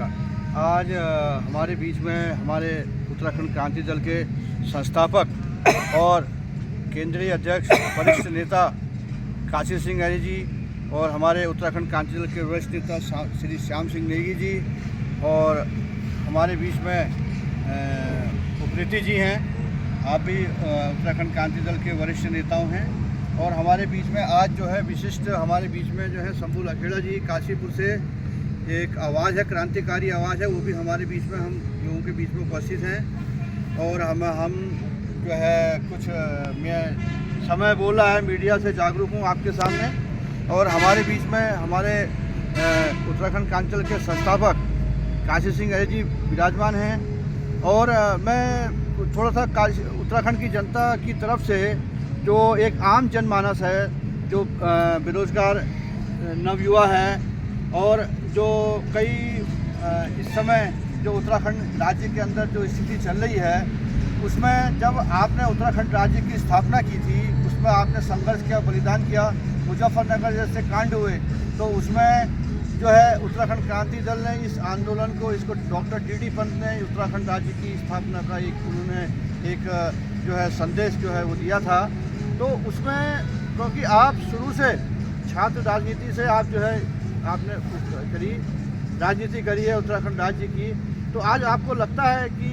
आज हमारे बीच में हमारे उत्तराखंड क्रांति दल के संस्थापक और केंद्रीय अध्यक्ष वरिष्ठ नेता काशी सिंह अरे जी और हमारे उत्तराखंड क्रांति दल के वरिष्ठ नेता श्री श्याम सिंह नेगी जी और हमारे बीच में उप्रेती जी हैं। आप भी उत्तराखंड क्रांति दल के वरिष्ठ नेताओं हैं। और हमारे बीच में आज जो है विशिष्ट हमारे बीच में जो है शंभू लखेड़ा जी काशीपुर से एक आवाज़ है, क्रांतिकारी आवाज़ है, वो भी हमारे बीच में हम लोगों के बीच में उपस्थित हैं। और हम जो है कुछ मैं समय बोला है, मीडिया से जागरूक हूँ आपके सामने। और हमारे बीच में हमारे उत्तराखंड क्रांति दल के संस्थापक काशी सिंह अरे जी विराजमान हैं। और मैं थोड़ा सा उत्तराखंड की जनता की तरफ से जो एक आम जनमानस है, जो बेरोजगार नवयुवा है और जो कई इस समय जो उत्तराखंड राज्य के अंदर जो स्थिति चल रही है, उसमें जब आपने उत्तराखंड राज्य की स्थापना की थी, उसमें आपने संघर्ष किया, बलिदान किया, मुजफ्फरनगर जैसे कांड हुए, तो उसमें जो है उत्तराखंड क्रांति दल ने इस आंदोलन को, इसको डॉक्टर डी.डी. पंत ने उत्तराखंड राज्य की स्थापना का उन्होंने एक जो है संदेश जो है वो दिया था। तो उसमें क्योंकि आप शुरू से छात्र राजनीति से आप जो है आपने करी, राजनीति करी है उत्तराखंड राज्य की, तो आज आपको लगता है कि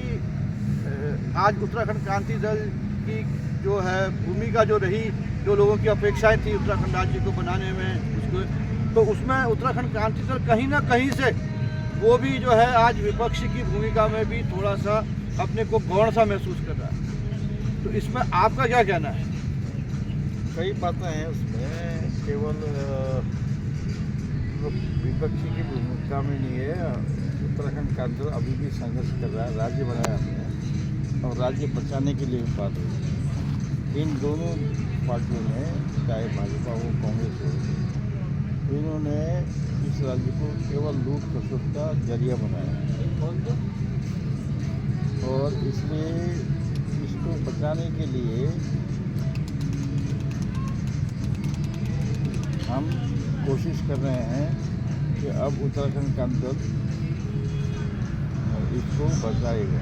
आज उत्तराखंड क्रांति दल की जो है भूमिका जो रही, जो लोगों की अपेक्षाएं थी उत्तराखंड राज्य को बनाने में, उसको तो उसमें उत्तराखंड क्रांति दल कहीं ना कहीं से वो भी जो है आज विपक्षी की भूमिका में भी थोड़ा सा अपने को गौण सा महसूस कर रहा है। तो इसमें आपका क्या कहना है? कई बातें हैं उसमें, केवल विपक्षी की भूमिका में नहीं है। उत्तराखंड का अंदर अभी भी संघर्ष कर रहा है। राज्य बनाया हमने और राज्य बचाने के लिए बात हुई। इन दोनों पार्टियों ने, चाहे भाजपा हो कांग्रेस हो, इन्होंने इस राज्य को केवल लूट खसोट का जरिया बनाया और इसलिए इसको बचाने के लिए हम कोशिश कर रहे हैं कि अब उत्तराखंड का अंदर इसको बचाएगा।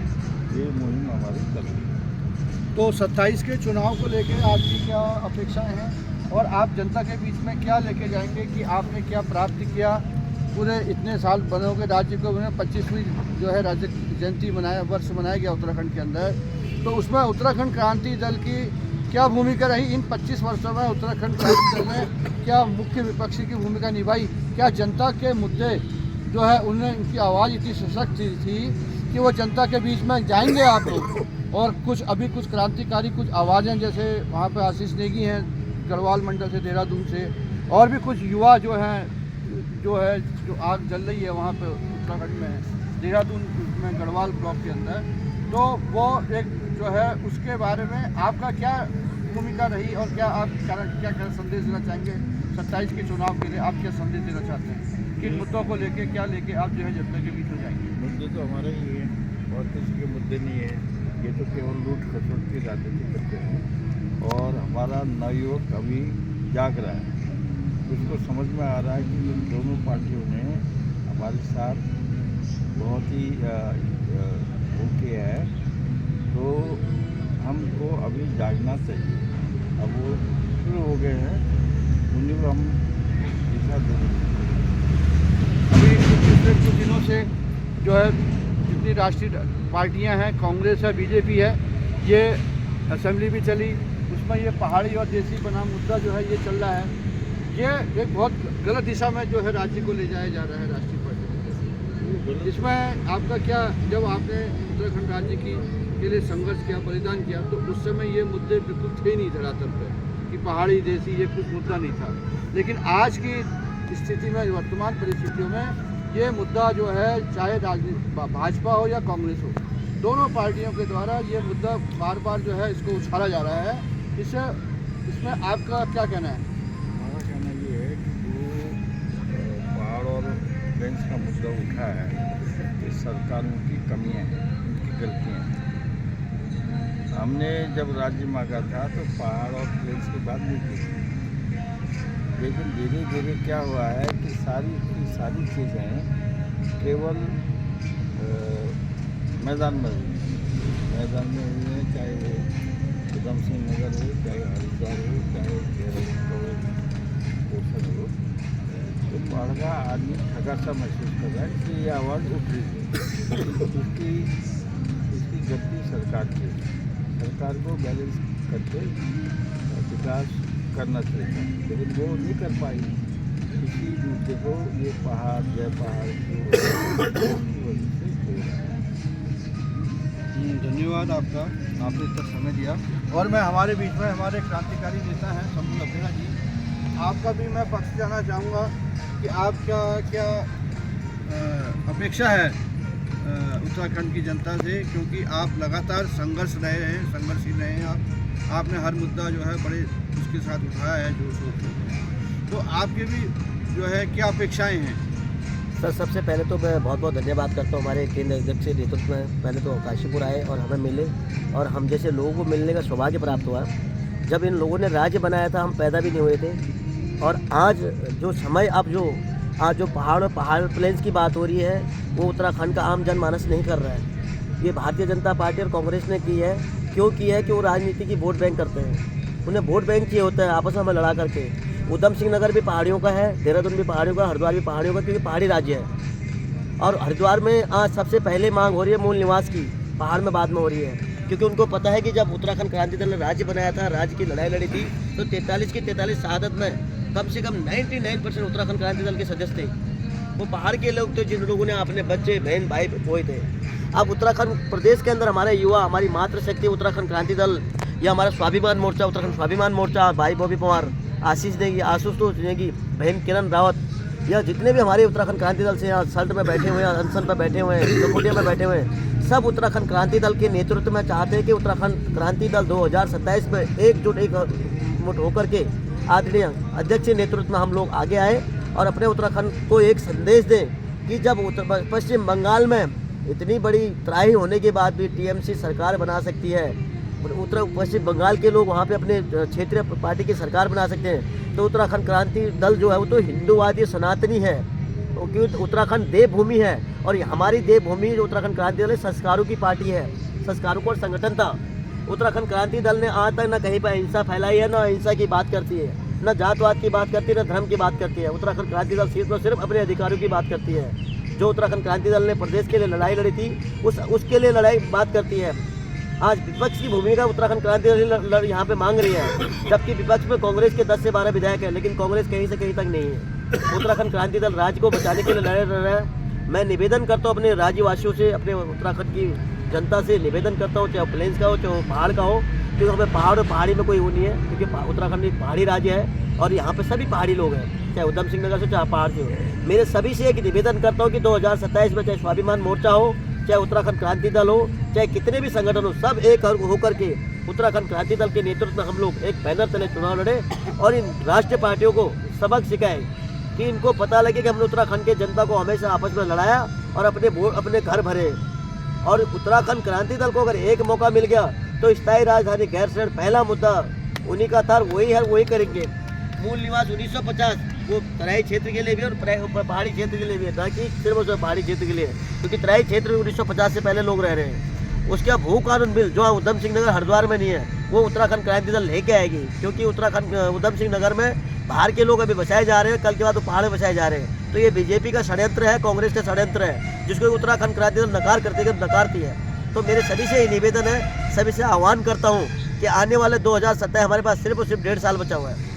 ये मुहिम हमारी चल रही है। तो 27 के चुनाव को लेकर आपकी क्या अपेक्षाएं हैं और आप जनता के बीच में क्या लेके जाएंगे कि आपने क्या प्राप्त किया? पूरे इतने साल बनोगे राज्य को, 25वीं जो है राज्य जयंती वर्ष मनाया गया उत्तराखंड के अंदर, तो उसमें उत्तराखंड क्रांति दल की क्या भूमिका रही? इन 25 वर्षों में उत्तराखंड क्रांति दल ने क्या मुख्य विपक्षी की भूमिका निभाई? क्या जनता के मुद्दे जो है उनने, उनकी आवाज़ इतनी सशक्त थी कि वो जनता के बीच में जाएंगे आप लोग? और कुछ अभी कुछ क्रांतिकारी कुछ आवाज़ें, जैसे वहाँ पर आशीष नेगी हैं गढ़वाल मंडल से, देहरादून से, और भी कुछ युवा जो आग जल रही है वहाँ पे उत्तराखंड में, देहरादून में गढ़वाल ब्लॉक के अंदर, तो वो एक जो है उसके बारे में आपका क्या भूमिका रही और क्या आप क्या संदेश देना चाहेंगे? 27 के चुनाव के लिए आप क्या संदेश देना चाहते हैं? किन मुद्दों को लेके क्या लेके आप जो है जनता के बीच में जाएंगे? मुद्दे तो हमारे ही हैं और किसी के मुद्दे नहीं है। ये तो केवल लूट खसोट की राजनीति करते हैं और हमारा नवयुवक अभी जाग रहा है। उसको समझ में आ रहा है कि इन दोनों पार्टियों ने हमारे साथ बहुत ही धोखे है, तो हमको अभी जागना चाहिए। अब वो शुरू हो गए हैं, उन्हीं को हम दिशा देंगे। अभी पिछले कुछ दिनों से जो है जितनी राष्ट्रीय पार्टियां हैं, कांग्रेस है, बीजेपी है, ये असेंबली भी चली, उसमें ये पहाड़ी और देसी बनाम मुद्दा जो है ये चल रहा है। ये एक बहुत गलत दिशा में जो है राज्य को ले जाया जा रहा है राष्ट्रीय पार्टी। इसमें आपका क्या, जब आपने उत्तराखंड राज्य के लिए संघर्ष किया, बलिदान किया, तो उस समय ये मुद्दे बिल्कुल थे नहीं धरातल पर कि पहाड़ी देसी ये कुछ मुद्दा नहीं था। लेकिन आज की स्थिति में, वर्तमान परिस्थितियों में ये मुद्दा जो है, चाहे राजनीति भाजपा हो या कांग्रेस हो, दोनों पार्टियों के द्वारा ये मुद्दा बार बार जो है इसको उछाला जा रहा है। इसमें आपका क्या कहना है? हमारा कहना ये है कि जो पहाड़ और रेंज का मुद्दा उठा है, ये सरकारों की कमियां हैं, उनकी गलतियां हैं। हमने जब राज्य मांगा था तो पहाड़ और प्लेन्स की बात नहीं की, लेकिन धीरे धीरे क्या हुआ है कि सारी चीज़ें केवल मैदान में हुई है, चाहे वो उधम सिंह नगर हो, चाहे हरिद्वार हो, चाहे केरल पोषण हो। तो पहाड़ का आदमी थका सा महसूस कर रहा है, इसलिए ये आवाज़ उठ रही है। इसकी गलती सरकार की है। सरकार को बैलेंस करके विकास करना चाहिए, लेकिन वो नहीं कर पाई। इसी मुद्दे को ये पहाड़ जय पहाड़ की वजह से हो रहा है। धन्यवाद आपका, आपने इतना समय दिया। और मैं हमारे बीच में हमारे क्रांतिकारी नेता हैं शंभू लखेड़ा जी, आपका भी मैं पक्ष जानना चाहूँगा कि आपका क्या अपेक्षा है उत्तराखंड की जनता से, क्योंकि आप लगातार संघर्षशील रहे हैं। आपने हर मुद्दा जो है बड़े उसके साथ उठाया है, जो सोच तो आपके भी जो है क्या अपेक्षाएं हैं? सर, सबसे पहले तो मैं बहुत बहुत धन्यवाद करता हूँ हमारे केंद्र अध्यक्ष के नेतृत्व में। पहले तो काशीपुर आए और हमें मिले, और हम जैसे लोगों को मिलने का सौभाग्य प्राप्त हुआ। जब इन लोगों ने राज्य बनाया था हम पैदा भी नहीं हुए थे, और आज जो समय आज जो पहाड़ प्लेन्स की बात हो रही है, वो उत्तराखंड का आम जनमानस नहीं कर रहा है। ये भारतीय जनता पार्टी और कांग्रेस ने की है। क्यों की है कि वो राजनीति की वोट बैंक करते हैं। उन्हें वोट बैंक चाहिए होता है आपस में लड़ा करके। उधम सिंह नगर भी पहाड़ियों का है, देहरादून भी पहाड़ियों का, हरिद्वार भी पहाड़ियों का, क्योंकि पहाड़ी राज्य है। और हरिद्वार में आज सबसे पहले मांग हो रही है मूल निवास की, पहाड़ में बाद में हो रही है। क्योंकि उनको पता है कि जब उत्तराखंड क्रांति दल ने राज्य बनाया था, राज्य की लड़ाई लड़ी थी, तो 43 की 43 शहादत में कम से कम 99% उत्तराखंड क्रांति दल के सदस्य थे। वो पहाड़ के लोग थे जिन लोगों ने अपने बच्चे बहन भाई खोए थे। अब उत्तराखंड प्रदेश के अंदर हमारे युवा, हमारी मातृशक्ति उत्तराखंड क्रांति दल, या हमारा स्वाभिमान मोर्चा, उत्तराखंड स्वाभिमान मोर्चा, भाई बॉबी पवार, आशीष नेगी, आशुतोष नेगी, बहन किरण रावत, या जितने भी हमारे उत्तराखंड क्रांति दल से यहाँ सल्ट में बैठे हुए हैं, अनशन पर बैठे हुए हैं, चकोटिया में बैठे हुए हैं, सब उत्तराखंड क्रांति दल के नेतृत्व में चाहते हैं कि उत्तराखंड क्रांति दल 2027 में एकजुट होकर के आदरणीय अध्यक्ष के नेतृत्व में हम लोग आगे आए और अपने उत्तराखंड को एक संदेश दें कि जब पश्चिम बंगाल में इतनी बड़ी त्राही होने के बाद भी टीएमसी सरकार बना सकती है, पश्चिम बंगाल के लोग वहाँ पे अपने क्षेत्रीय पार्टी की सरकार बना सकते हैं, तो उत्तराखंड क्रांति दल जो है वो तो हिंदूवादी सनातनी है, क्योंकि उत्तराखंड देवभूमि है। और हमारी देवभूमि जो उत्तराखंड क्रांति दल है, संस्कारों की पार्टी है, संस्कारों का संगठन था। उत्तराखंड क्रांति दल ने आज तक न कहीं पर हिंसा फैलाई है, न अहिंसा की बात करती है, न जातवाद की बात करती है, न धर्म की बात करती है। उत्तराखंड क्रांति दल सिर्फ और सिर्फ अपने अधिकारों की बात करती है। जो उत्तराखंड क्रांति दल ने प्रदेश के लिए लड़ाई लड़ी थी, उसके लिए लड़ाई बात करती है। आज विपक्ष की भूमिका उत्तराखंड क्रांति दल यहाँ पे मांग रही है, जबकि विपक्ष में कांग्रेस के 10 से 12 विधायक हैं, लेकिन कांग्रेस कहीं से कहीं तक नहीं है। उत्तराखंड क्रांति दल राज्य को बचाने के लिए लड़ रहा है। मैं निवेदन करता हूँ अपने राज्यवासियों से, अपने उत्तराखंड की जनता से निवेदन करता हूँ, चाहे प्लेन्स का हो चाहे पहाड़ का हो, क्योंकि हमें पहाड़ और पहाड़ी में कोई वो नहीं है, क्योंकि उत्तराखंड एक पहाड़ी राज्य है और यहाँ पे सभी पहाड़ी लोग हैं, चाहे उधम सिंह नगर से चाहे पहाड़ से हो। मेरे सभी से एक निवेदन करता हूँ कि 2027 में चाहे स्वाभिमान मोर्चा हो, चाहे उत्तराखंड क्रांति दल हो, चाहे कितने भी संगठन हो, सब एक होकर के उत्तराखंड क्रांति दल के नेतृत्व में हम लोग एक बैनर तले चुनाव लड़े और इन राष्ट्रीय पार्टियों को सबक सिखाए कि इनको पता लगे कि हमने उत्तराखंड के जनता को हमेशा आपस में लड़ाया और अपने घर भरे। और उत्तराखंड क्रांति दल को अगर एक मौका मिल गया तो स्थायी राजधानी गैरसैंण पहला मुद्दा उन्हीं का था, वही है, वही करेंगे। मूल निवास 1950 वो तराई क्षेत्र के लिए भी और पहाड़ी क्षेत्र के लिए भी है, ना कि सिर्फ उस पहाड़ी क्षेत्र के लिए, क्योंकि तराई क्षेत्र में 1950 से पहले लोग रह रहे हैं। उसके बाद भू कानून बिल जो उधम सिंह नगर हरिद्वार में नहीं है, वो उत्तराखंड क्रांति दल लेके आएगी, क्योंकि उत्तराखंड उधम सिंह नगर में बाहर के लोग अभी बसाए जा रहे हैं, कल के बाद वो पहाड़ में बसाए जा रहे हैं। तो ये बीजेपी का षड्यंत्र है, कांग्रेस का षड्यंत्र है, जिसको उत्तराखंड क्रांति दल नकार करते हैं, नकारती है। तो मेरे सभी से ये निवेदन है, सभी से आह्वान करता हूँ कि आने वाले 2027 हमारे पास सिर्फ और सिर्फ 1.5 साल बचा हुआ है।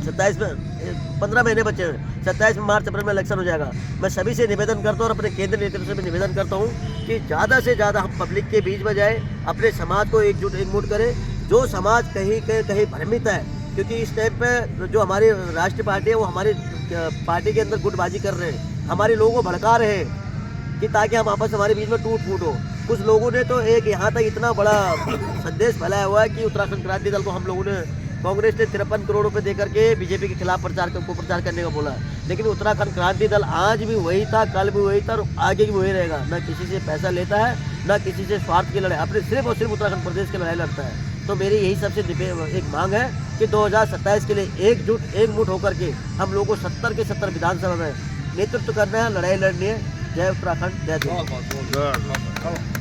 27 में 15 महीने बचे हैं, 27 में मार्च अप्रैल में इलेक्शन हो जाएगा। मैं सभी से निवेदन करता हूँ और अपने केंद्र नेतृत्व से भी निवेदन करता हूँ कि ज़्यादा से ज़्यादा हम पब्लिक के बीच में जाए, अपने समाज को एकजुट करें। जो समाज कहीं भ्रमित है, क्योंकि इस टाइम पे जो हमारी राष्ट्रीय पार्टी है वो हमारी पार्टी के अंदर गुटबाजी कर रहे हैं, हमारे लोगों को भड़का रहे हैं कि ताकि हम आपस हमारे बीच में टूट फूट हो। कुछ लोगों ने तो एक यहाँ तक इतना बड़ा संदेश फैलाया हुआ है कि उत्तराखंड क्रांति दल को हम लोगों ने, कांग्रेस ने 53 करोड़ रुपए देकर के बीजेपी के खिलाफ प्रचार करने का बोला, लेकिन उत्तराखंड क्रांति दल आज भी वही था, कल भी वही था और आगे भी वही रहेगा। न किसी से पैसा लेता है, न किसी से स्वार्थ की लड़ाई, अपने सिर्फ और सिर्फ उत्तराखंड प्रदेश की लड़ाई लड़ता है। तो मेरी यही सबसे एक मांग है कि 2027 के लिए एकमुठ होकर के हम लोगों को 70 के 70 विधानसभा में नेतृत्व करना है, लड़ाई लड़नी है। जय उत्तराखंड, जय दिल्ली। गुड